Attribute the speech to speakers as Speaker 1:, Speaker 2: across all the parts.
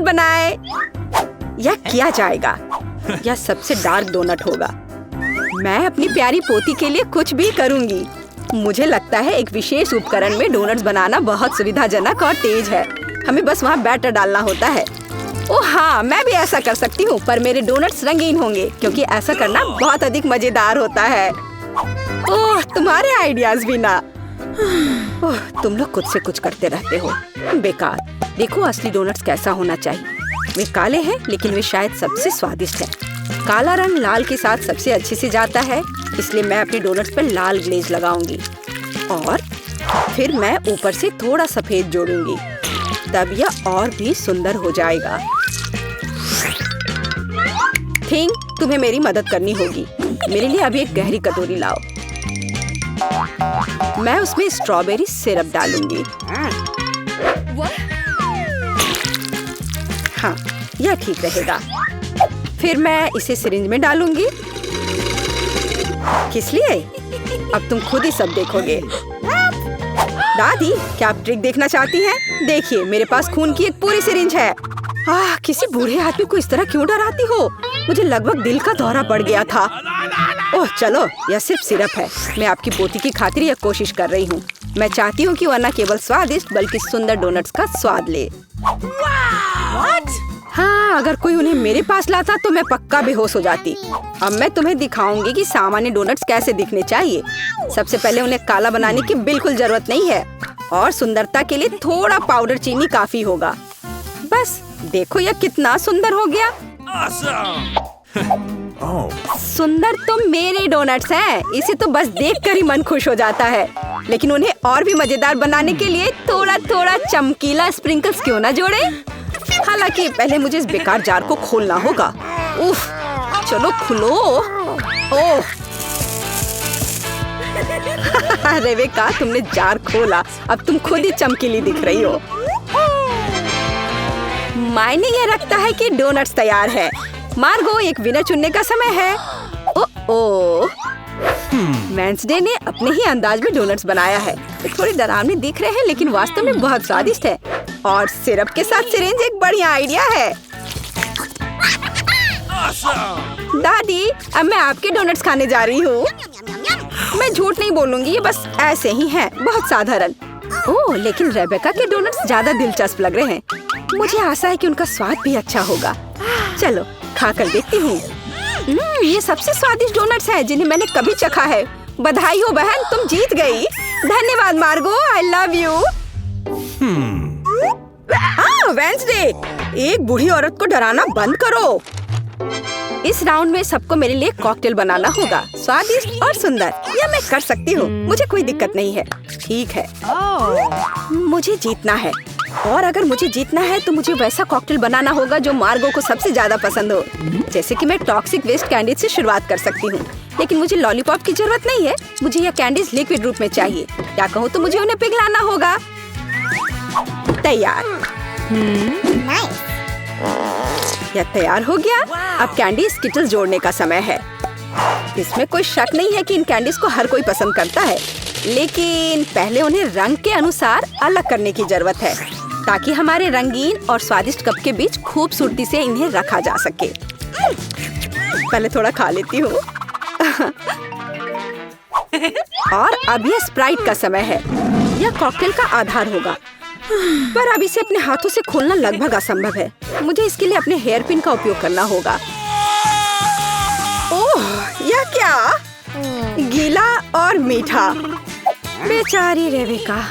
Speaker 1: बनाए। यह किया जाएगा। यह सबसे डार्क डोनट होगा। मैं अपनी प्यारी पोती के लिए कुछ भी करूंगी। मुझे लगता है एक विशेष उपकरण में डोनट्स बनाना बहुत सुविधाजनक और तेज है। हमें बस वहाँ बैटर डालना होता है। ओह हाँ, मैं भी ऐसा कर सकती हूँ, पर मेरे डोनट्स रंगीन होंगे क्योंकि ऐसा करना बहुत अधिक मजेदार होता है। ओह, तुम्हारे आइडियाज भी ना। ओह, तुम लोग खुद से कुछ करते रहते हो। बेकार। देखो असली डोनट्स कैसा होना चाहिए। वे काले हैं लेकिन वे शायद सबसे स्वादिष्ट हैं। काला रंग लाल के साथ सबसे अच्छे से जाता है, इसलिए मैं अपनी डोनट्स पर लाल ग्लेज लगाऊंगी और फिर मैं ऊपर से थोड़ा सफेद जोड़ूंगी, तब यह और भी सुंदर हो जाएगा। थिंग, तुम्हें मेरी मदद करनी होगी। मेरे लिए अभी एक गहरी कटोरी लाओ। मैं उसमें स्ट्रॉबेरी सिरप डालूंगी। हाँ, यह ठीक रहेगा। फिर मैं इसे सिरिंज में डालूंगी। किस लिए? अब तुम खुद ही सब देखोगे। दादी, क्या आप ट्रिक देखना चाहती हैं? देखिए, मेरे पास खून की एक पूरी सिरिंज है। किसी बूढ़े आदमी को इस तरह क्यों डराती हो? मुझे लगभग दिल का दौरा पड़ गया था। ओह चलो, यह सिर्फ सिरप है। मैं आपकी पोती की खातिर यह कोशिश कर रही हूँ। मैं चाहती हूँ कि वह न केवल स्वादिष्ट बल्कि सुंदर डोनट्स का स्वाद ले। हाँ, अगर कोई उन्हें मेरे पास लाता तो मैं पक्का बेहोश हो जाती। अब मैं तुम्हें दिखाऊंगी कि सामान्य डोनट्स कैसे दिखने चाहिए। सबसे पहले उन्हें काला बनाने की बिल्कुल जरूरत नहीं है और सुंदरता के लिए थोड़ा पाउडर चीनी काफी होगा। बस देखो यह कितना सुंदर हो गया। सुंदर तो मेरे डोनट्स हैं। इसे तो बस देखकर ही मन खुश हो जाता है। लेकिन उन्हें और भी मजेदार बनाने के लिए थोड़ा थोड़ा चमकीला स्प्रिंकल्स क्यों ना जोड़े। हालांकि पहले मुझे इस बेकार जार को खोलना होगा। उफ, चलो खुलो। ओह रेबेका, तुमने जार खोला। अब तुम खुद ही चमकीली दिख रही हो। मायने ये रखता है कि डोनट्स तैयार है। मार्गो, एक विनर चुनने का समय है। ओह, वेंसडे ने अपने ही अंदाज में डोनट्स बनाया है। थोड़े डरावने दिख रहे हैं लेकिन वास्तव में बहुत स्वादिष्ट है। और सिरप के साथ सिरिंज एक बढ़िया आइडिया है। दादी, अब मैं आपके डोनट्स खाने जा रही हूँ। मैं झूठ नहीं बोलूंगी, ये बस ऐसे ही हैं, बहुत साधारण। ओह, लेकिन रेबेका के डोनट्स ज्यादा दिलचस्प लग रहे हैं। मुझे आशा है कि उनका स्वाद भी अच्छा होगा। चलो खाकर देखती हूँ। ये सबसे स्वादिष्ट डोनट्स हैं जिन्हें मैंने कभी चखा है। बधाई हो बहन, तुम जीत गई। धन्यवाद मार्गो, आई लव यू। वेंसडे, एक बूढ़ी औरत को डराना बंद करो। इस राउंड में सबको मेरे लिए कॉकटेल बनाना होगा, स्वादिष्ट और सुंदर। यह मैं कर सकती हूँ, मुझे कोई दिक्कत नहीं है। ठीक है, मुझे जीतना है और अगर मुझे जीतना है तो मुझे वैसा कॉकटेल बनाना होगा जो मार्गो को सबसे ज्यादा पसंद हो। जैसे कि मैं टॉक्सिक वेस्ट कैंडीज से शुरुआत कर सकती हूँ, लेकिन मुझे लॉलीपॉप की जरूरत नहीं है। मुझे यह कैंडीज लिक्विड रूप में चाहिए। क्या कहूँ तो मुझे उन्हें पिघलाना होगा। तैयार। यह तैयार हो गया। अब कैंडी स्किटल्स जोड़ने का समय है। इसमें कोई शक नहीं है कि इन कैंडीज को हर कोई पसंद करता है, लेकिन पहले उन्हें रंग के अनुसार अलग करने की जरूरत है ताकि हमारे रंगीन और स्वादिष्ट कप के बीच खूबसूरती से इन्हें रखा जा सके। पहले थोड़ा खा लेती हूँ। और अब यह स्प्राइट का समय है। यह कॉकटेल का आधार होगा, पर अब इसे अपने हाथों से खोलना लगभग असंभव है। मुझे इसके लिए अपने हेयर पिन का उपयोग करना होगा। ओह, यह क्या? गीला और मीठा। बेचारी रेबेका।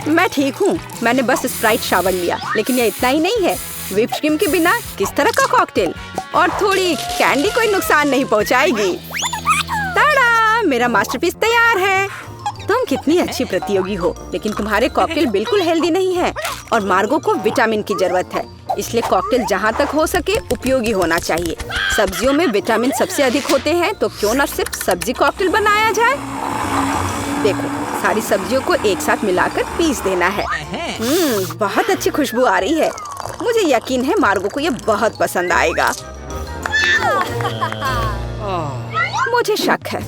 Speaker 1: मैं ठीक हूँ, मैंने बस स्प्राइट शावर लिया, लेकिन यह इतना ही नहीं है। व्हिप्ड क्रीम के बिना किस तरह का कॉकटेल? और थोड़ी कैंडी कोई नुकसान नहीं पहुँचाएगी। ताड़ा, मेरा मास्टरपीस तैयार है। तुम कितनी अच्छी प्रतियोगी हो, लेकिन तुम्हारे कॉकटेल बिल्कुल हेल्दी नहीं है और मार्गो को विटामिन की जरूरत है। इसलिए कॉकटेल जहाँ तक हो सके उपयोगी होना चाहिए। सब्जियों में विटामिन सबसे अधिक होते हैं, तो क्यों न सिर्फ सब्जी कॉकटेल बनाया जाए। देखो, सारी सब्जियों को एक साथ मिलाकर पीस देना है। बहुत अच्छी खुशबू आ रही है। मुझे यकीन है मार्गो को यह बहुत पसंद आएगा। मुझे शक है।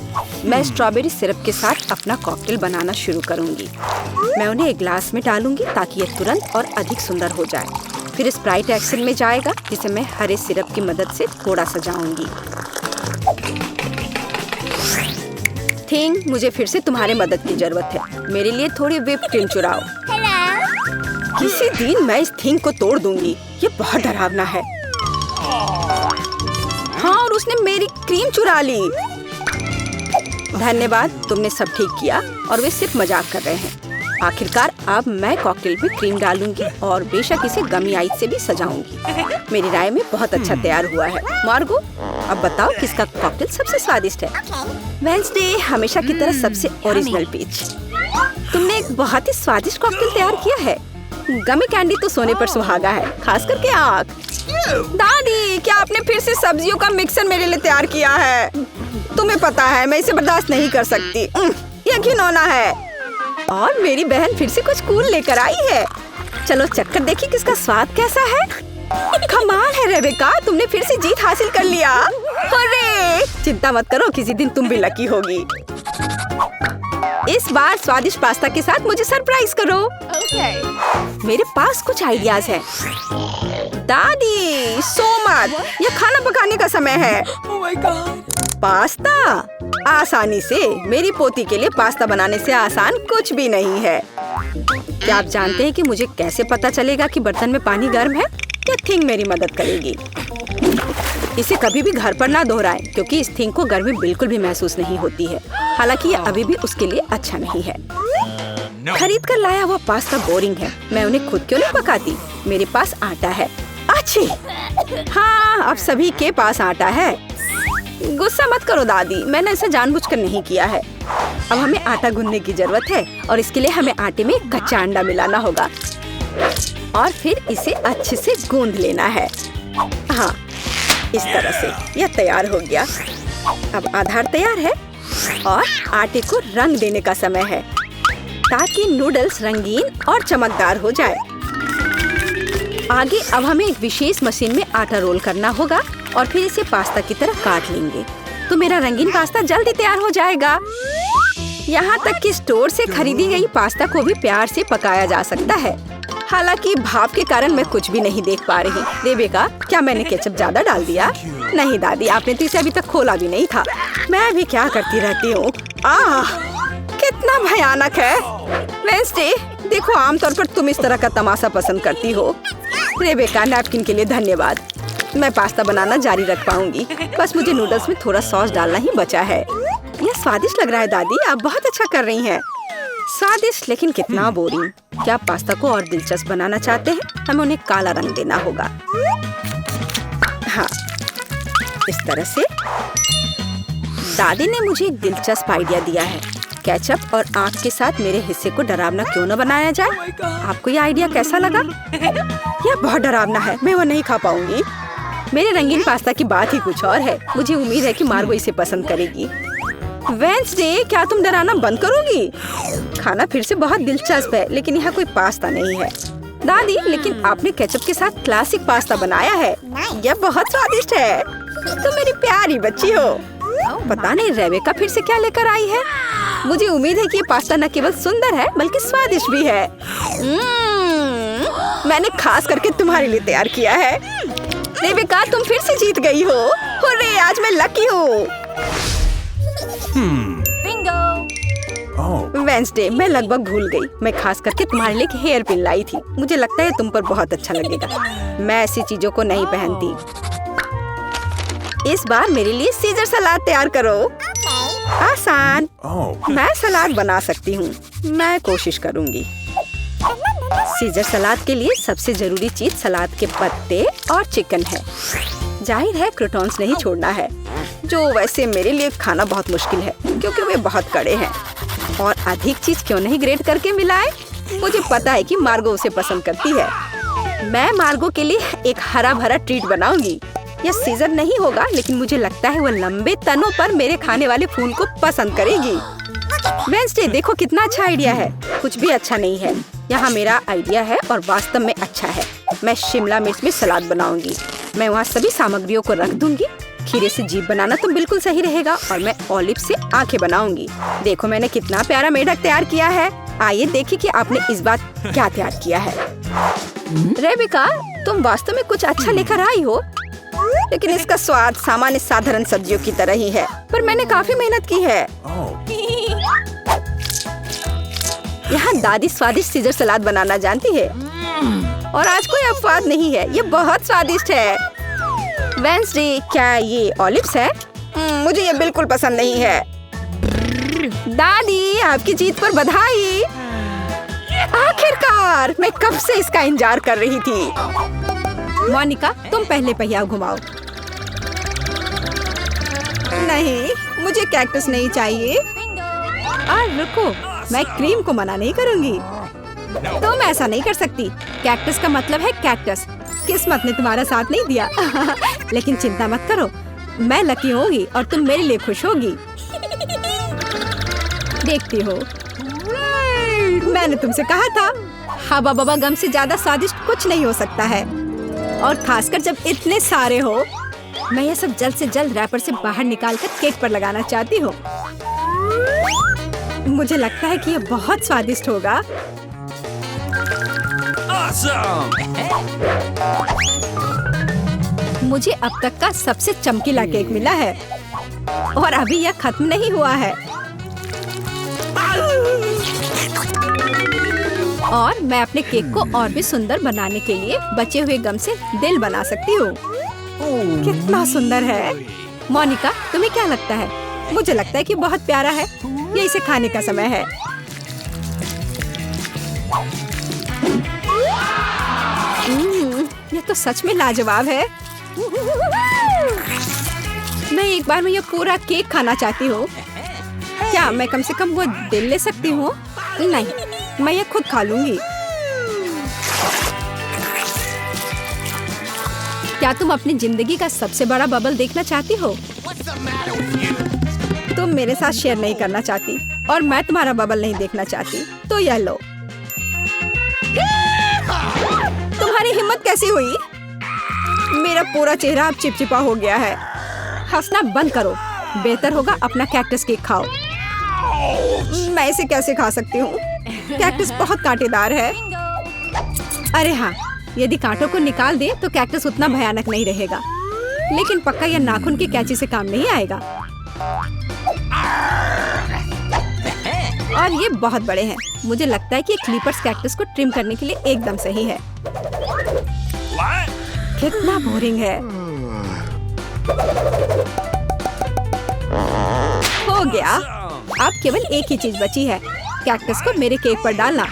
Speaker 1: मैं स्ट्रॉबेरी सिरप के साथ अपना कॉकटेल बनाना शुरू करूंगी। मैं उन्हें एक ग्लास में डालूंगी ताकि यह तुरंत और अधिक सुंदर हो जाए। फिर स्प्राइट एक्शन में जाएगा, जिसे मैं हरे सिरप की मदद से थोड़ा सजाऊंगी। थिंग, मुझे फिर से तुम्हारे मदद की जरूरत है। मेरे लिए थोड़ी व्हिप क्रीम चुराओ। किसी दिन मैं इस थिंग को तोड़ दूंगी। ये बहुत डरावना है। हाँ, और उसने मेरी क्रीम चुरा ली। धन्यवाद, तुमने सब ठीक किया। और वे सिर्फ मजाक कर रहे हैं। आखिरकार अब मैं कॉकटेल में क्रीम डालूंगी और बेशक इसे गमी आइस से भी सजाऊंगी। मेरी राय में बहुत अच्छा तैयार हुआ है। मार्गो, अब बताओ किसका कॉकटेल सबसे स्वादिष्ट है? वेंसडे, हमेशा की तरह सबसे ओरिजिनल पीच। तुमने एक बहुत ही स्वादिष्ट कॉकटेल तैयार किया है। गमी कैंडी तो सोने पर सुहागा है, खास करके आँख। दादी, क्या आपने फिर से सब्जियों का मिक्सर मेरे लिए तैयार किया है? तुम्हें पता है मैं इसे बर्दाश्त नहीं कर सकती। ये घिनौना है। और मेरी बहन फिर से कुछ कूल लेकर आई है। चलो चक्कर देखिए किसका स्वाद कैसा है। कमाल है रेबेका, तुमने फिर से जीत हासिल कर लिया। अरे चिंता मत करो, किसी दिन तुम भी लकी होगी। इस बार स्वादिष्ट पास्ता के साथ मुझे सरप्राइज करो। मेरे पास कुछ आइडियाज हैं। दादी, सो मत, यह खाना पकाने का समय है। पास्ता? आसानी से। मेरी पोती के लिए पास्ता बनाने से आसान कुछ भी नहीं है। क्या आप जानते हैं कि मुझे कैसे पता चलेगा कि बर्तन में पानी गर्म है? या थिंग मेरी मदद करेगी। इसे कभी भी घर पर ना दोहराएं, क्योंकि इस थिंग को गर्मी बिल्कुल भी महसूस नहीं होती है। हालांकि यह अभी भी उसके लिए अच्छा नहीं है। खरीद कर लाया हुआ पास्ता बोरिंग है। मैं उन्हें खुद क्यों नहीं पकाती? मेरे पास आटा है। अच्छी, हाँ, अब सभी के पास आटा है। गुस्सा मत करो दादी, मैंने ऐसा जानबूझकर नहीं किया है। अब हमें आटा गूंदने की जरूरत है और इसके लिए हमें आटे में कच्चा अंडा मिलाना होगा और फिर इसे अच्छे से गूंद लेना है। हाँ, इस तरह से यह तैयार हो गया। अब आधार तैयार है और आटे को रंग देने का समय है ताकि नूडल्स रंगीन और चमकदार हो जाए। आगे अब हमें एक विशेष मशीन में आटा रोल करना होगा और फिर इसे पास्ता की तरह काट लेंगे, तो मेरा रंगीन पास्ता जल्दी तैयार हो जाएगा। यहाँ तक कि स्टोर से खरीदी गई पास्ता को भी प्यार से पकाया जा सकता है। हालांकि भाप के कारण मैं कुछ भी नहीं देख पा रही। रेबेका, क्या मैंने केचप ज्यादा डाल दिया? नहीं दादी, आपने तो इसे अभी तक खोला भी नहीं था। मैं भी क्या करती रहती हूँ। कितना भयानक है। वेंसडे, देखो, आमतौर पर तुम इस तरह का तमाशा पसंद करती हो। रेबेका, नैपकिन के लिए धन्यवाद। मैं पास्ता बनाना जारी रख पाऊंगी। बस मुझे नूडल्स में थोड़ा सॉस डालना ही बचा है। यह स्वादिष्ट लग रहा है दादी, आप बहुत अच्छा कर रही हैं। स्वादिष्ट, लेकिन कितना बोरिंग। क्या आप पास्ता को और दिलचस्प बनाना चाहते हैं? हमें उन्हें काला रंग देना होगा। हाँ, इस तरह से। दादी ने मुझे एक दिलचस्प आइडिया दिया है। केचप और आँख के साथ मेरे हिस्से को डरावना क्यों न बनाया जाए? आपको यह आइडिया कैसा लगा? यह बहुत डरावना है, मैं वह नहीं खा पाऊंगी। मेरे रंगीन पास्ता की बात ही कुछ और है। मुझे उम्मीद है कि मार्गो इसे पसंद करेगी। वेंसडे, क्या तुम डराना बंद करोगी? खाना फिर से बहुत दिलचस्प है, लेकिन यहाँ कोई पास्ता नहीं है। दादी, लेकिन आपने केचप के साथ क्लासिक पास्ता बनाया है। यह बहुत स्वादिष्ट है। तुम मेरी प्यारी बच्ची हो। पता नहीं रेबेका फिर से क्या लेकर आई है। मुझे उम्मीद है कि ये पास्ता न केवल सुंदर है बल्कि स्वादिष्ट भी है। मैंने खास करके तुम्हारे लिए तैयार किया है। रेबेका, तुम फिर से जीत गई हो। हुर्रे, आज मैं लकी हूँ। वेंसडे, मैं लगभग भूल गई। मैं खास करके तुम्हारे लिए एक हेयर पिन लाई थी। मुझे लगता है तुम पर बहुत अच्छा लगेगा। मैं ऐसी चीजों को नहीं पहनती। इस बार मेरे लिए सीजर सलाद तैयार करो। आसान। मैं सलाद बना सकती हूँ। मैं कोशिश करूँगी। सीजर सलाद के लिए सबसे जरूरी चीज सलाद के पत्ते और चिकन है। जाहिर है क्रूटॉन्स नहीं छोड़ना है, जो वैसे मेरे लिए खाना बहुत मुश्किल है क्योंकि वे बहुत कड़े हैं। और अधिक चीज क्यों नहीं ग्रेट करके मिलाए? मुझे पता है कि मार्गो उसे पसंद करती है। मैं मार्गो के लिए एक हरा भरा ट्रीट बनाऊंगी। यह सीजर नहीं होगा, लेकिन मुझे लगता है वह लंबे तनों पर मेरे खाने वाले फूल को पसंद करेगी। वेंसडे, देखो कितना अच्छा आइडिया है। कुछ भी अच्छा नहीं है। यहाँ मेरा आइडिया है और वास्तव में अच्छा है। मैं शिमला मिर्च में सलाद बनाऊंगी। मैं वहाँ सभी सामग्रियों को रख दूंगी। खीरे से जीभ बनाना तो बिल्कुल सही रहेगा और मैं ऑलिव से आंखें बनाऊंगी। देखो मैंने कितना प्यारा मेढक तैयार किया है। आइए देखिए कि आपने इस बार क्या तैयार किया है। रेबेका, तुम वास्तव में कुछ अच्छा लेकर आई हो, लेकिन इसका स्वाद सामान्य साधारण सब्जियों की तरह ही है। पर मैंने काफी मेहनत की है। यहाँ दादी स्वादिष्ट सीजर सलाद बनाना जानती है और आज कोई अपवाद नहीं है। ये बहुत स्वादिष्ट है। वेंसडे, क्या ये ऑलिव्स है? मुझे ये बिल्कुल पसंद नहीं है। दादी, आपकी जीत पर बधाई। आखिरकार, मैं कब से इसका इंतजार कर रही थी। मोनिका, तुम पहले पहिया घुमाओ। नहीं, मुझे कैक्टस नहीं चाहिए। रुको, मैं क्रीम को मना नहीं करूंगी। तुम ऐसा नहीं कर सकती। कैक्टस का मतलब है कैक्टस। किस्मत ने तुम्हारा साथ नहीं दिया। लेकिन चिंता मत करो, मैं लकी होगी और तुम मेरे लिए खुश होगी। देखती हो, मैंने तुमसे कहा था, हवा बबा गम से ज्यादा स्वादिष्ट कुछ नहीं हो सकता है, और खासकर जब इतने सारे हो। मैं ये सब जल्द से जल्द रैपर से बाहर निकालकर केक पर लगाना चाहती हूँ। मुझे लगता है कि ये बहुत स्वादिष्ट होगा। मुझे अब तक का सबसे चमकीला केक मिला है और अभी यह खत्म नहीं हुआ है। और मैं अपने केक को और भी सुंदर बनाने के लिए बचे हुए गम से दिल बना सकती हूँ। कितना सुंदर है। मोनिका, तुम्हें क्या लगता है? मुझे लगता है कि बहुत प्यारा है। ये इसे खाने का समय है। ये तो सच में लाजवाब है। मैं एक बार में ये पूरा केक खाना चाहती हूँ। क्या मैं कम से कम वो दिल ले सकती हूँ? नहीं, मैं ये खुद खा लूंगी। क्या तुम अपनी जिंदगी का सबसे बड़ा बबल देखना चाहती हो? तुम मेरे साथ शेयर नहीं करना चाहती और मैं तुम्हारा बबल नहीं देखना चाहती, तो यह लो। तुम्हारी हिम्मत कैसी हुई? मेरा पूरा चेहरा अब चिपचिपा हो गया है। हंसना बंद करो। बेहतर होगा अपना कैक्टस केक खाओ। मैं इसे कैसे खा सकती हूँ? कैक्टस बहुत कांटेदार है। अरे हाँ, यदि कांटों को निकाल दे तो कैक्टस उतना भयानक नहीं रहेगा, लेकिन पक्का यह नाखून की कैंची से काम नहीं आएगा। और ये बहुत बड़े हैं। मुझे लगता है कि क्लिपर्स कैक्टस को ट्रिम करने के लिए एकदम सही है। कितना बोरिंग है। हो गया। अब केवल एक ही चीज बची है, कैक्टस को मेरे केक पर डालना।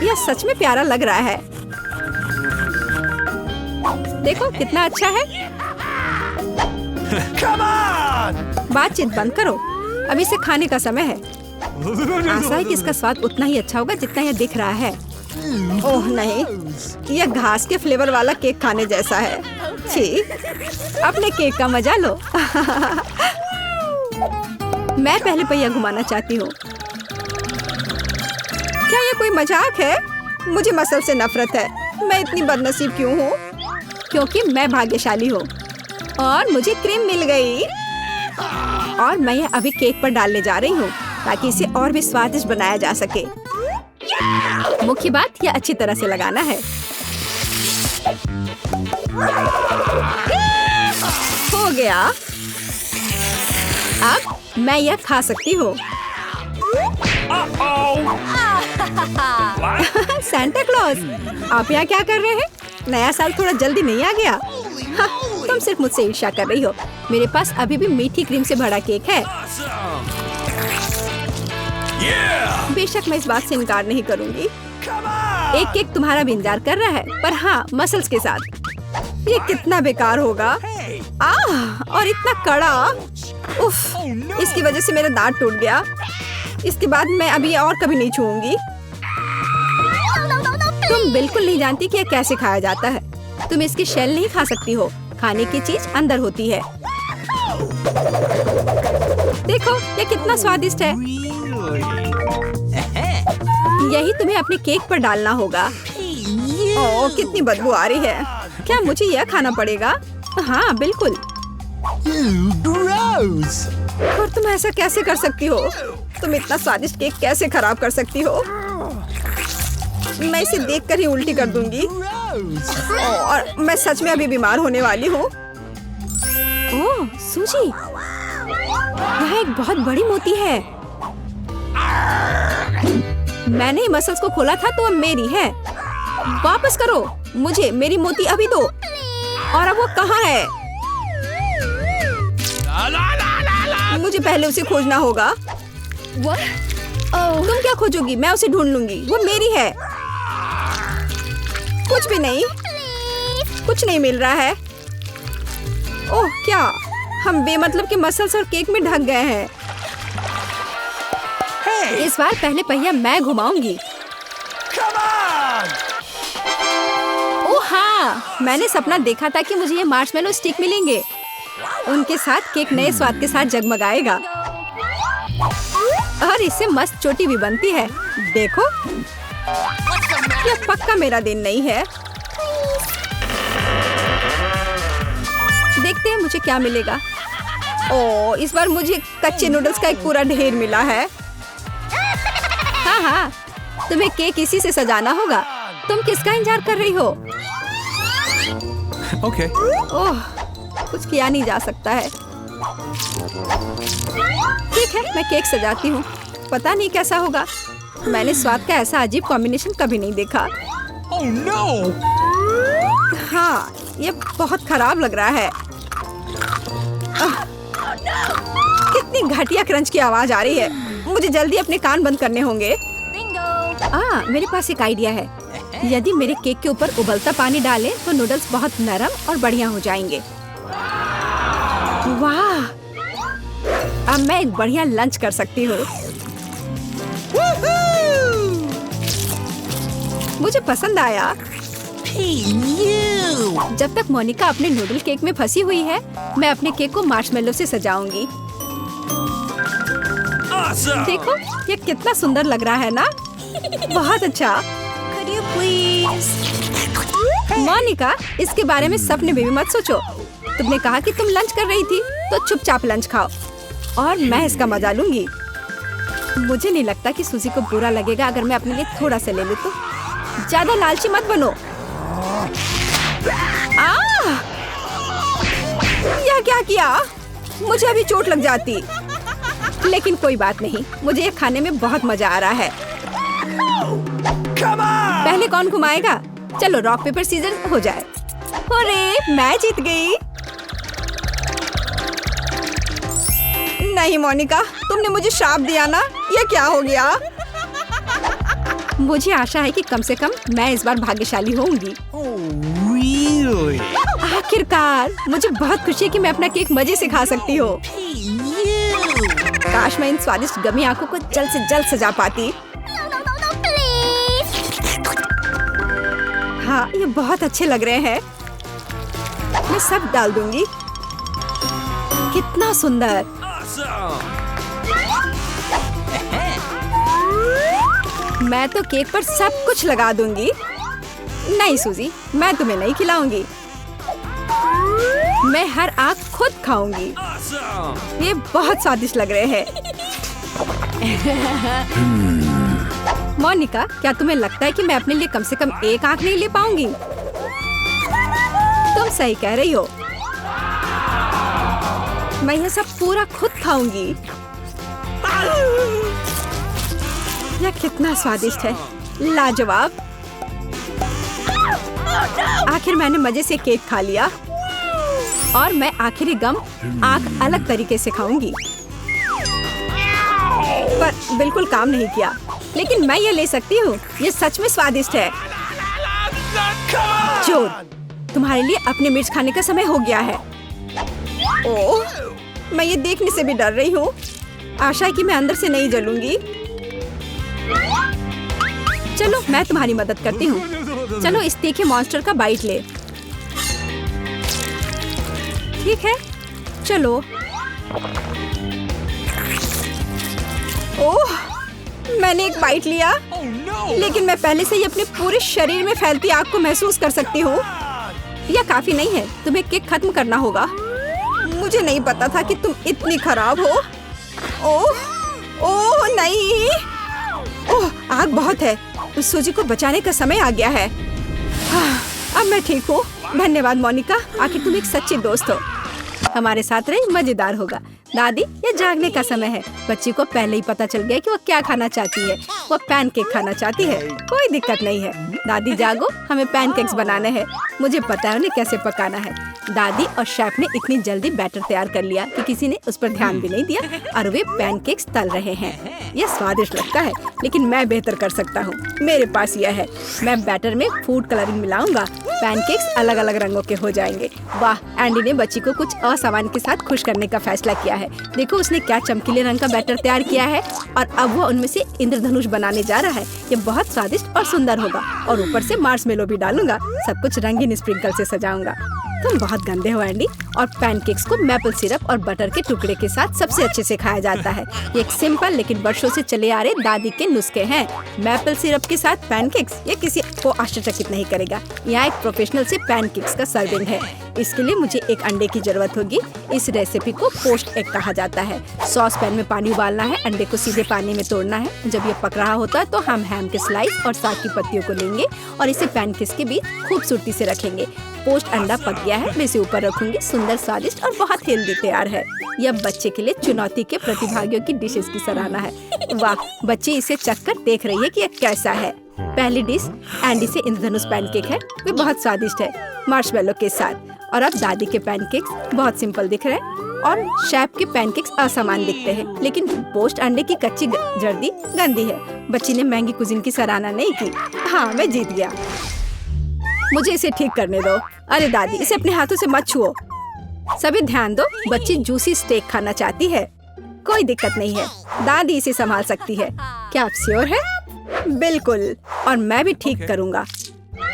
Speaker 1: यह सच में प्यारा लग रहा है। देखो कितना अच्छा है। बातचीत बंद करो, अभी इसे खाने का समय है। आशा है कि इसका स्वाद उतना ही अच्छा होगा जितना यह दिख रहा है। ओह नहीं, यह घास के फ्लेवर वाला केक खाने जैसा है। छी, अपने केक का मजा लो। मैं पहले पहिया घुमाना चाहती हूँ। क्या ये कोई मजाक है? मुझे मसल से नफरत है। मैं इतनी बदनसीब क्यों हूँ? क्योंकि मैं भाग्यशाली हूँ और मुझे क्रीम मिल गई। और मैं यह अभी केक पर डालने जा रही हूँ ताकि इसे और भी स्वादिष्ट बनाया जा सके। मुख्य बात यह अच्छी तरह से लगाना है। हो गया। अब मैं यह खा सकती हूँ। सांता क्लॉज, आप यहाँ क्या कर रहे हैं? नया साल थोड़ा जल्दी नहीं आ गया? हाँ, तुम सिर्फ मुझसे ईर्ष्या कर रही हो। मेरे पास अभी भी मीठी क्रीम से भरा केक है। बेशक मैं इस बात से इनकार नहीं करूंगी। एक केक तुम्हारा भी इंतजार कर रहा है, पर हाँ, मसल्स के साथ। ये कितना बेकार होगा। और इतना कड़ा। उफ, इसकी वजह से मेरा दांत टूट गया। इसके बाद मैं अभी और कभी नहीं छूऊंगी। तुम बिल्कुल नहीं जानती कि यह कैसे खाया जाता है। तुम इसकी शेल नहीं खा सकती हो। खाने की चीज अंदर होती है। देखो ये कितना स्वादिष्ट है। यही तुम्हें अपने केक पर डालना होगा। ओह, कितनी बदबू आ रही है। क्या मुझे यह खाना पड़ेगा? हाँ बिल्कुल। और तुम ऐसा कैसे कर सकती हो? तुम इतना स्वादिष्ट केक कैसे खराब कर सकती हो? मैं इसे देखकर ही उल्टी कर दूंगी। और मैं सच में अभी बीमार होने वाली हूँ। ओह सूजी, यह एक बहुत बड़ी मोती है। मैंने मसल्स को खोला था तो अब मेरी है। वापस करो मुझे मेरी मोती अभी दो। और अब वो कहाँ है? मुझे पहले उसे खोजना होगा। तुम क्या खोजोगी? मैं उसे ढूंढ लूंगी। वो मेरी है। कुछ भी नहीं, कुछ नहीं मिल रहा है। ओह क्या, हम बेमतलब के मसल्स और केक में ढक गए हैं। इस बार पहले पहिया मैं घुमाऊंगी। ओह हाँ, मैंने सपना देखा था कि मुझे ये मार्शमेलो स्टिक मिलेंगे। उनके साथ केक नए स्वाद के साथ जगमगाएगा और इससे मस्त चोटी भी बनती है। देखो, यह पक्का मेरा दिन नहीं है। देखते हैं मुझे क्या मिलेगा। ओह, इस बार मुझे कच्चे नूडल्स का एक पूरा ढेर मिला है। हाँ हाँ, तुम्हें केक इसी से सजाना होगा। तुम किसका इंतजार कर रही हो?
Speaker 2: Okay.
Speaker 1: ओह, कुछ किया नहीं जा सकता है। ठीक है, मैं केक सजाती हूँ। पता नहीं कैसा होगा। मैंने स्वाद का ऐसा अजीब कॉम्बिनेशन कभी नहीं देखा।
Speaker 2: Oh no!
Speaker 1: हाँ, ये बहुत खराब लग रहा है। कितनी घटिया क्रंच की आवाज आ रही है। मुझे जल्दी अपने कान बंद करने होंगे। मेरे पास एक आइडिया है। यदि मेरे केक के ऊपर उबलता पानी डालें तो नूडल्स बहुत नरम और बढ़िया हो जाएंगे। वाह! अब मैं एक बढ़िया लंच कर सकती हूँ। मुझे पसंद आया। जब तक मोनिका अपने नूडल केक में फंसी हुई है, मैं अपने केक को मार्शमेलो से सजाऊंगी।
Speaker 2: Awesome!
Speaker 1: देखो, ये कितना सुंदर लग रहा है ना? बहुत अच्छा। मोनिका, इसके बारे में सपने में भी मत सोचो। तुमने कहा कि तुम लंच कर रही थी, तो चुपचाप लंच खाओ और मैं इसका मजा लूंगी। मुझे नहीं लगता कि सूजी को बुरा लगेगा अगर मैं अपने लिए थोड़ा सा ले लूं तो। ज्यादा लालची मत बनो। यह क्या किया? मुझे अभी चोट लग जाती। लेकिन कोई बात नहीं, मुझे ये खाने में बहुत मजा आ रहा है। पहले कौन घुमाएगा? चलो रॉक पेपर सीजर हो जाए। अरे मैं जीत गई। नहीं मोनिका, तुमने मुझे श्राप दिया ना। ये क्या हो गया? मुझे आशा है कि कम से कम मैं इस बार भाग्यशाली होंगी।
Speaker 2: Really?
Speaker 1: आखिरकार, मुझे बहुत खुशी है कि मैं अपना केक मजे से खा सकती हूँ। काश मैं इन स्वादिष्ट गमी आंखों को जल्द से जल्द सजा पाती। हाँ, ये बहुत अच्छे लग रहे हैं। मैं सब डाल दूंगी। कितना सुंदर।
Speaker 2: Awesome!
Speaker 1: मैं तो केक पर सब कुछ लगा दूंगी। नहीं सूजी, मैं तुम्हें नहीं खिलाऊंगी। मैं हर आंख खुद खाऊंगी।
Speaker 2: Awesome!
Speaker 1: ये बहुत स्वादिष्ट लग रहे हैं। मोनिका, क्या तुम्हें लगता है कि मैं अपने लिए कम से कम एक आंख नहीं ले पाऊंगी? तुम सही कह रही हो। मैं यह सब पूरा खुद खाऊंगी। यह कितना स्वादिष्ट है, लाजवाब। आखिर मैंने मजे से केक खा लिया और मैं आखिरी गम आंख अलग तरीके से खाऊंगी। पर बिल्कुल काम नहीं किया। लेकिन मैं ये ले सकती हूँ। ये सच में स्वादिष्ट है। जो तुम्हारे लिए अपने मिर्च खाने का समय हो गया है। ओह, मैं ये देखने से भी डर रही हूँ। आशा है कि मैं अंदर से नहीं जलूंगी। चलो मैं तुम्हारी मदद करती हूँ। चलो इस तीखे मॉन्स्टर का बाइट ले। ठीक है, चलो। ओह, मैंने एक बाइट लिया।
Speaker 2: Oh no!
Speaker 1: लेकिन मैं पहले से ही अपने पूरे शरीर में फैलती आग को महसूस कर सकती हूँ। यह काफी नहीं है, तुम्हें केक खत्म करना होगा। मुझे नहीं पता था कि तुम इतनी खराब हो। ओह, ओह नहीं। ओह, आग बहुत है। उस सूजी को बचाने का समय आ गया है। अब मैं ठीक हूँ। धन्यवाद मोनिका, आखिर तुम एक सच्ची दोस्त हो। हमारे साथ रही मजेदार होगा। दादी, ये जागने का समय है। बच्ची को पहले ही पता चल गया कि वो क्या खाना चाहती है। वो पैनकेक खाना चाहती है। कोई दिक्कत नहीं है। दादी जागो, हमें पैनकेक्स बनाने हैं। मुझे पता है उन्हें कैसे पकाना है। दादी और शेफ ने इतनी जल्दी बैटर तैयार कर लिया कि किसी ने उस पर ध्यान भी नहीं दिया और वे पैनकेक्स तल रहे हैं। यह स्वादिष्ट लगता है, लेकिन मैं बेहतर कर सकता हूँ। मेरे पास यह है। मैं बैटर में फूड कलरिंग मिलाऊंगा। पैनकेक्स अलग अलग रंगों के हो जाएंगे। वाह, एंडी ने बच्ची को कुछ असामान्य के साथ खुश करने का फैसला किया है। देखो उसने क्या चमकीले रंग का बैटर तैयार किया है और अब वो उनमें से इंद्रधनुष बनाने जा रहा है। ये बहुत स्वादिष्ट और सुंदर होगा और ऊपर से मार्शमेलो भी डालूंगा। सब कुछ रंगीन स्प्रिंकल से सजाऊंगा। तुम बहुत गंदे हो एंडी। और पैनकेक्स को मैपल सिरप और बटर के टुकड़े के साथ सबसे अच्छे से खाया जाता है। ये एक सिंपल लेकिन वर्षों से चले आ रहे दादी के नुस्खे हैं। मैपल सिरप के साथ पैनकेक्स, ये किसी को आश्चर्यचकित नहीं करेगा। यहाँ एक प्रोफेशनल से पैनकेक्स का सर्विंग है। इसके लिए मुझे एक अंडे की जरूरत होगी। इस रेसिपी को पोस्ट एग कहा जाता है। सॉस पैन में पानी उबालना है। अंडे को सीधे पानी में तोड़ना है। जब ये पक रहा होता है तो हम हैम के स्लाइस और साग की पत्तियों को लेंगे और इसे पैनकेक्स के बीच खूबसूरती से रखेंगे। पोस्ट अंडा पक गया है, मैं इसे ऊपर रखूंगी। सुंदर, स्वादिष्ट और बहुत हेल्दी तैयार है। यह बच्चे के लिए चुनौती के प्रतिभागियों की डिशेस की सराहना है। वाह, बच्ची इसे चखकर देख रही है कि यह कैसा है। पहली डिश एंडी से इंद्रधनुष पैनकेक है। वे बहुत स्वादिष्ट है मार्शमेलो के साथ। और अब दादी के पैनकेक्स बहुत सिंपल दिख रहे हैं और शेफ के पैनकेक्स असमान दिखते हैं। लेकिन पोस्ट अंडे की कच्ची जर्दी गंदी है। बच्ची ने महंगी कुजीन की सराहना नहीं की। हाँ, मैं जीत गया। मुझे इसे ठीक करने दो। अरे दादी, इसे अपने हाथों से मत छुओ। सभी ध्यान दो, बच्ची जूसी स्टेक खाना चाहती है। कोई दिक्कत नहीं है, दादी इसे संभाल सकती है। क्या आप श्योर है? बिल्कुल, और मैं भी ठीक करूँगा।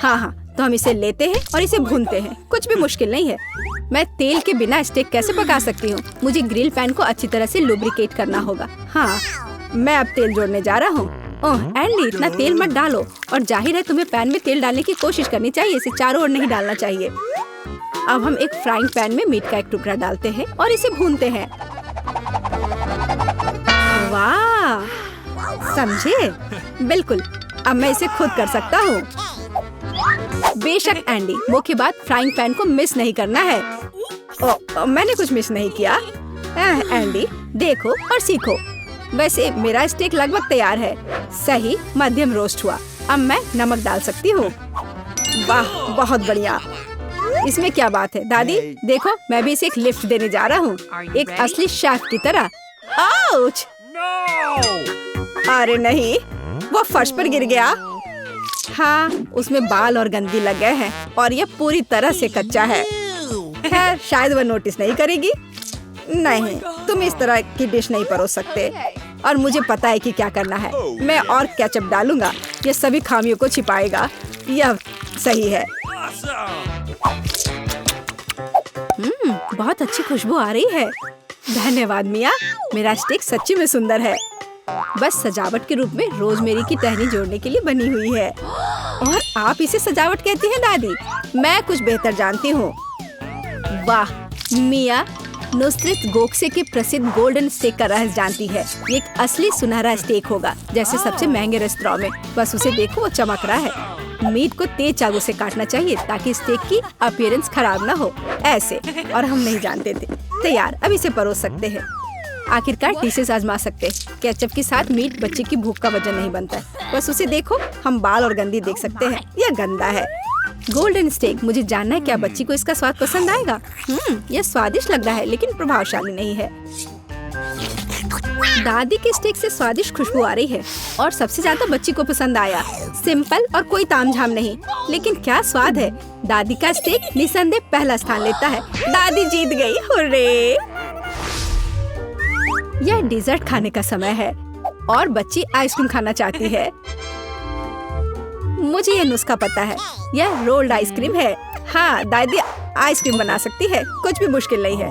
Speaker 1: हाँ, तो हम इसे लेते हैं और इसे भूनते हैं। कुछ भी मुश्किल नहीं है। मैं तेल के बिना स्टेक कैसे पका सकती हूँ? मुझे ग्रिल पैन को अच्छी तरह से लुब्रिकेट करना होगा। हाँ, मैं अब तेल जोड़ने जा रहा हूँ। ओह एंडी, इतना तेल मत डालो। और जाहिर है तुम्हें पैन में तेल डालने की कोशिश करनी चाहिए। इसे चारों ओर नहीं डालना चाहिए। अब हम एक फ्राइंग पैन में मीट का एक टुकड़ा डालते हैं और इसे भूनते हैं। वाह, समझे? बिल्कुल, अब मैं इसे खुद कर सकता हूँ। बेशक एंडी, मुख्य बात फ्राइंग पैन को मिस नहीं करना है। मैंने कुछ मिस नहीं किया। एंडी, देखो और सीखो। वैसे मेरा स्टेक लगभग तैयार है। सही मध्यम रोस्ट हुआ। अब मैं नमक डाल सकती हूँ। वाह, बहुत बढ़िया। इसमें क्या बात है दादी? देखो, मैं भी इसे एक लिफ्ट देने जा रहा हूँ, एक असली शेफ की तरह। आउच! अरे नहीं, वो फर्श पर गिर गया। हाँ, उसमें बाल और गंदगी लग गए हैं और यह पूरी तरह से कच्चा है। खैर, शायद वह नोटिस नहीं करेगी। नहीं, तुम इस तरह की डिश नहीं परोस सकते। और मुझे पता है कि क्या करना है। मैं और केचप डालूंगा। यह सभी खामियों को छिपाएगा। यह सही है। बहुत अच्छी खुशबू आ रही है। धन्यवाद मिया, मेरा स्टेक सच्ची में सुंदर है। बस सजावट के रूप में रोजमेरी की टहनी जोड़ने के लिए बनी हुई है। और आप इसे सजावट कहती हैं दादी? मैं कुछ बेहतर जानती हूँ। वाह, मिया नुसरत गोखसे के प्रसिद्ध गोल्डन स्टेक का रहस्य जानती है। ये एक असली सुनहरा स्टेक होगा, जैसे सबसे महंगे रेस्तरां में। बस उसे देखो, वो चमक रहा है। मीट को तेज चाकू से काटना चाहिए ताकि स्टेक की अपीयरेंस खराब ना हो। ऐसे, और हम नहीं जानते थे। तैयार, अब इसे परोस सकते हैं। आखिरकार डिशेस आजमा सकते हैं। केचप के साथ मीट बच्चे की भूख का वजन नहीं बनता है। बस उसे देखो, हम बाल और गंदी देख सकते हैं। यह गंदा है। गोल्डन स्टेक, मुझे जानना है क्या बच्ची को इसका स्वाद पसंद आएगा। यह स्वादिष्ट लग रहा है लेकिन प्रभावशाली नहीं है। दादी के स्टेक से स्वादिष्ट खुशबू आ रही है और सबसे ज्यादा बच्ची को पसंद आया। सिंपल और कोई तामझाम नहीं, लेकिन क्या स्वाद है। दादी का स्टेक निसंदेह पहला स्थान लेता है। दादी जीत गई, हुर्रे। यह डेजर्ट खाने का समय है और बच्ची आइसक्रीम खाना चाहती है। मुझे यह नुस्खा पता है। यह रोल्ड आइसक्रीम है। हाँ, दादी आइसक्रीम बना सकती है। कुछ भी मुश्किल नहीं है।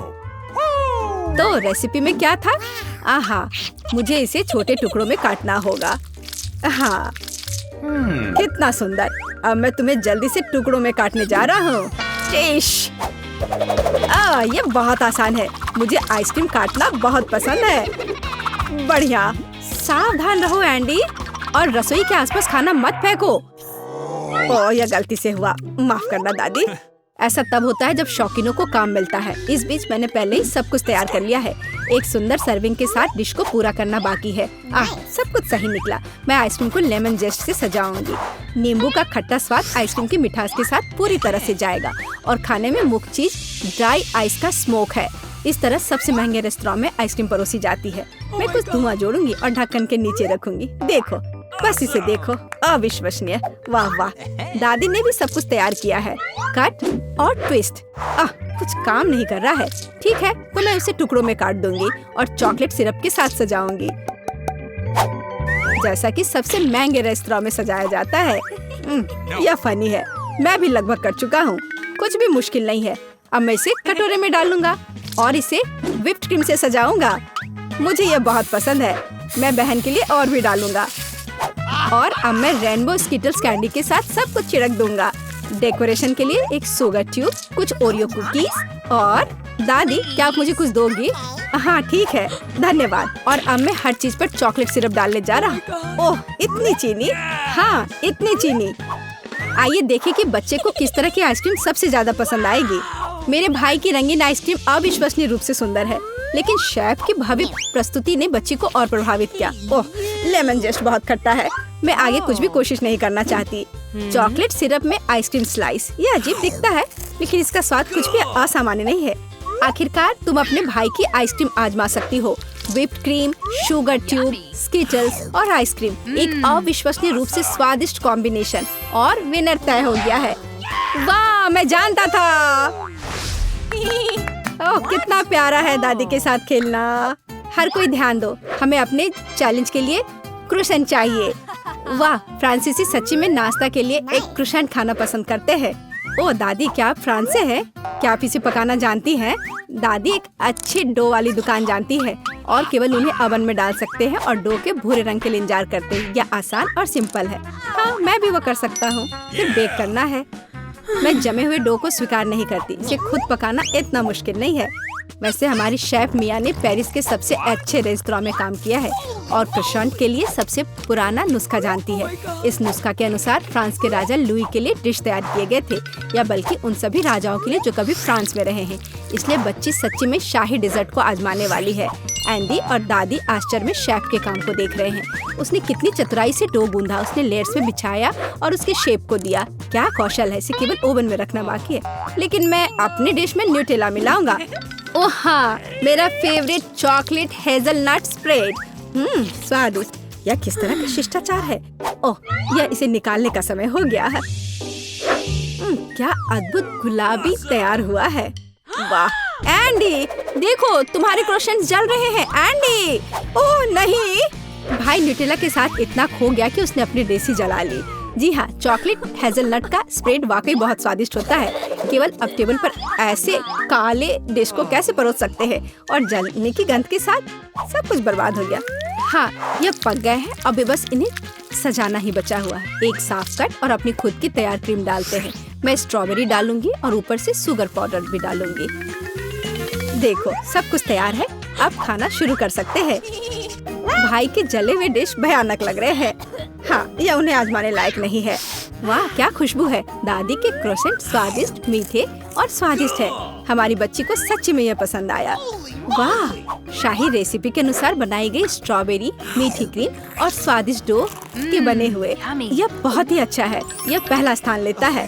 Speaker 1: तो रेसिपी में क्या था? आहा, मुझे इसे छोटे टुकड़ों में काटना होगा। हाँ, कितना सुंदर। अब मैं तुम्हें जल्दी से टुकड़ों में काटने जा रहा हूँ। ये बहुत आसान है। मुझे आइसक्रीम काटना बहुत पसंद है। बढ़िया, सावधान रहो एंडी। और रसोई के आसपास खाना मत फेंको। ओह, यह गलती से हुआ, माफ करना दादी। ऐसा तब होता है जब शौकीनों को काम मिलता है। इस बीच मैंने पहले ही सब कुछ तैयार कर लिया है। एक सुंदर सर्विंग के साथ डिश को पूरा करना बाकी है। सब कुछ सही निकला। मैं आइसक्रीम को लेमन जेस्ट से सजाऊंगी। नींबू का खट्टा स्वाद आइसक्रीम की मिठास के साथ पूरी तरह से जाएगा और खाने में मुख्य चीज ड्राई आइस का स्मोक है। इस तरह सबसे महंगे रेस्तरां में आइसक्रीम परोसी जाती है। मैं कुछ धुआं जोड़ूंगी और ढक्कन के नीचे रखूंगी। देखो, बस इसे देखो, अविश्वसनीय। वाह वाह, दादी ने भी सब कुछ तैयार किया है। कट और ट्विस्ट। कुछ काम नहीं कर रहा है। ठीक है, तो मैं उसे टुकड़ों में काट दूंगी और चॉकलेट सिरप के साथ सजाऊंगी, जैसा कि सबसे महंगे रेस्तरां में सजाया जाता है। यह फनी है। मैं भी लगभग कर चुका हूँ। कुछ भी मुश्किल नहीं है। अब मैं इसे कटोरे में डालूंगा और इसे व्हिप्ड क्रीम से सजाऊंगा। मुझे यह बहुत पसंद है। मैं बहन के लिए और भी डालूंगा। और अब मैं रेनबो स्किटल्स कैंडी के साथ सब कुछ छिड़क दूंगा। डेकोरेशन के लिए एक शुगर ट्यूब, कुछ ओरियो कुकीज और दादी, क्या आप मुझे कुछ दोगी? हाँ ठीक है, धन्यवाद। और अब मैं हर चीज पर चॉकलेट सिरप डालने जा रहा हूँ। ओह, इतनी चीनी। हाँ, इतनी चीनी। आइए देखें कि बच्चे को किस तरह की आइसक्रीम सबसे ज्यादा पसंद आएगी। मेरे भाई की रंगीन आइसक्रीम अविश्वसनीय रूप से सुंदर है, लेकिन शेफ की भव्य प्रस्तुति ने बच्ची को और प्रभावित किया। ओह, लेमन जेस्ट बहुत खट्टा है। मैं आगे कुछ भी कोशिश नहीं करना चाहती। चॉकलेट सिरप में आइसक्रीम स्लाइस, ये अजीब दिखता है, लेकिन इसका स्वाद कुछ भी असामान्य नहीं है। आखिरकार तुम अपने भाई की आइसक्रीम आजमा सकती हो। Whipped cream, sugar tube, Skittles और आइसक्रीम, एक अविश्वसनीय रूप से स्वादिष्ट कॉम्बिनेशन, और विनर तय हो गया है। वाह, मैं जानता था। ओह, कितना प्यारा है दादी के साथ खेलना। हर कोई ध्यान दो, हमें अपने चैलेंज के लिए क्रोसेंट चाहिए। वाह, फ्रांसीसी सच्ची में नाश्ता के लिए एक क्रोसेंट खाना पसंद करते हैं। ओह दादी, क्या आप फ्रांस से हैं? क्या आप इसे पकाना जानती हैं? दादी एक अच्छी डो वाली दुकान जानती है और केवल उन्हें ओवन में डाल सकते हैं और डो के भूरे रंग के लिए इंतजार करते हैं। यह आसान और सिंपल है। हाँ, मैं भी वो कर सकता हूँ। फिर बेक करना है। मैं जमे हुए डो को स्वीकार नहीं करती। इसे खुद पकाना इतना मुश्किल नहीं है। वैसे हमारी शेफ मिया ने पेरिस के सबसे अच्छे रेस्तरां में काम किया है और क्रोसेंट के लिए सबसे पुराना नुस्खा जानती है। इस नुस्खा के अनुसार फ्रांस के राजा लुई के लिए डिश तैयार किए गए थे, या बल्कि उन सभी राजाओं के लिए जो कभी फ्रांस में रहे हैं। इसलिए बच्ची सच्ची में शाही डिजर्ट को आजमाने वाली है। एंडी और दादी आश्चर्य में शेफ के काम को देख रहे हैं। उसने कितनी चतुराई से डो गूंधा, उसने लेयर्स में बिछाया और उसके शेप को दिया। क्या कौशल है, इसे केवल ओवन में रखना बाकी है। लेकिन मैं अपनी डिश में न्यूटेला मिलाऊंगा। ओह हाँ, मेरा फेवरेट चॉकलेट हेजलनट स्प्रेड। स्वादिष्ट। यह किस तरह का शिष्टाचार है। ओह, यह इसे निकालने का समय हो गया है। क्या अद्भुत गुलाबी तैयार हुआ है। वाह एंडी, देखो तुम्हारे क्रोसेंट जल रहे हैं। एंडी, ओह नहीं। भाई न्यूटेला के साथ इतना खो गया कि उसने अपनी डिश ही जला ली। जी हाँ, चॉकलेट हेजलनट का स्प्रेड वाकई बहुत स्वादिष्ट होता है। केवल अब टेबल पर ऐसे काले डिश को कैसे परोस सकते हैं, और जलने की गंध के साथ सब कुछ बर्बाद हो गया। हाँ, यह पक गए हैं। अब बस इन्हें सजाना ही बचा हुआ है। एक साफ कट और अपनी खुद की तैयार क्रीम डालते हैं। मैं स्ट्रॉबेरी डालूंगी और ऊपर से शुगर पाउडर भी डालूंगी। देखो, सब कुछ तैयार है। अब खाना शुरू कर सकते हैं। भाई के जले हुए डिश भयानक लग रहे हैं। हाँ, यह उन्हें आजमाने लायक नहीं है। वाह, क्या खुशबू है। दादी के क्रोसेंट स्वादिष्ट, मीठे और स्वादिष्ट है। हमारी बच्ची को सच्ची में यह पसंद आया। वाह, शाही रेसिपी के अनुसार बनाई गई स्ट्रॉबेरी, मीठी क्रीम और स्वादिष्ट डो के बने हुए। यह बहुत ही अच्छा है। यह पहला स्थान लेता है।